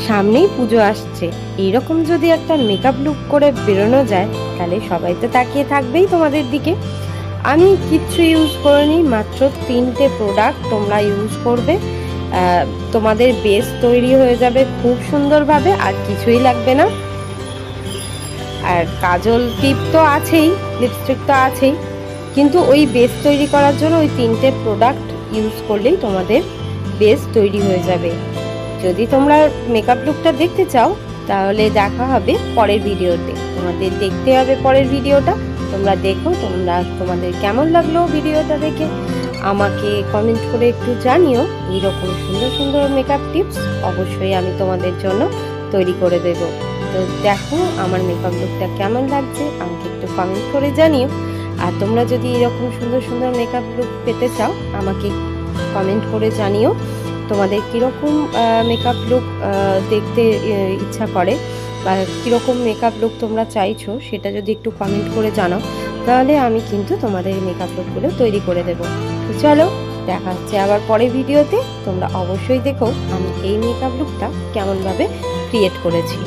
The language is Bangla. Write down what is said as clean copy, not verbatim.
সামনেই পুজো আসছে, এইরকম যদি একটা মেকআপ লুক করে বেরোনো যায় তাহলে সবাই তো তাকিয়ে থাকবেই তোমাদের দিকে। আমি কিচ্ছু ইউজ করিনি, মাত্র 3টে প্রোডাক্ট তোমরা ইউজ করবে, তোমাদের বেস তৈরি হয়ে যাবে খুব সুন্দরভাবে, আর কিছুই লাগবে না। আর কাজল টিপ তো আছেই, লিপস্টিক তো আছেই, কিন্তু ওই বেস তৈরি করার জন্য ওই 3টে প্রোডাক্ট ইউজ করলেই তোমাদের বেস তৈরি হয়ে যাবে। যদি তোমরা মেকআপ লুকটা দেখতে চাও তাহলে দেখা হবে পরের ভিডিওতে, তোমাদের দেখতে হবে পরের ভিডিওটা। তোমরা দেখো, তোমাদের কেমন লাগলো ভিডিওটা দেখে আমাকে কমেন্ট করে একটু জানিও। এইরকম সুন্দর সুন্দর মেকআপ টিপস অবশ্যই আমি তোমাদের জন্য তৈরি করে দেব। তো দেখো আমার মেকআপ লুকটা কেমন লাগছে আমাকে একটু কমেন্ট করে জানিও। আর তোমরা যদি এরকম সুন্দর সুন্দর মেকআপ লুক পেতে চাও আমাকে কমেন্ট করে জানিও তোমাদের কীরকম মেকআপ লুক দেখতে ইচ্ছা করে, বা কীরকম মেকআপ লুক তোমরা চাইছো সেটা যদি একটু কমেন্ট করে জানাও, তাহলে আমি কিন্তু তোমাদের মেকআপ লুকগুলো তৈরি করে দেবো। তো চলো দেখা হচ্ছে আবার পরের ভিডিওতে। তোমরা অবশ্যই দেখো আমি এই মেকআপ লুকটা কেমনভাবে ক্রিয়েট করেছি।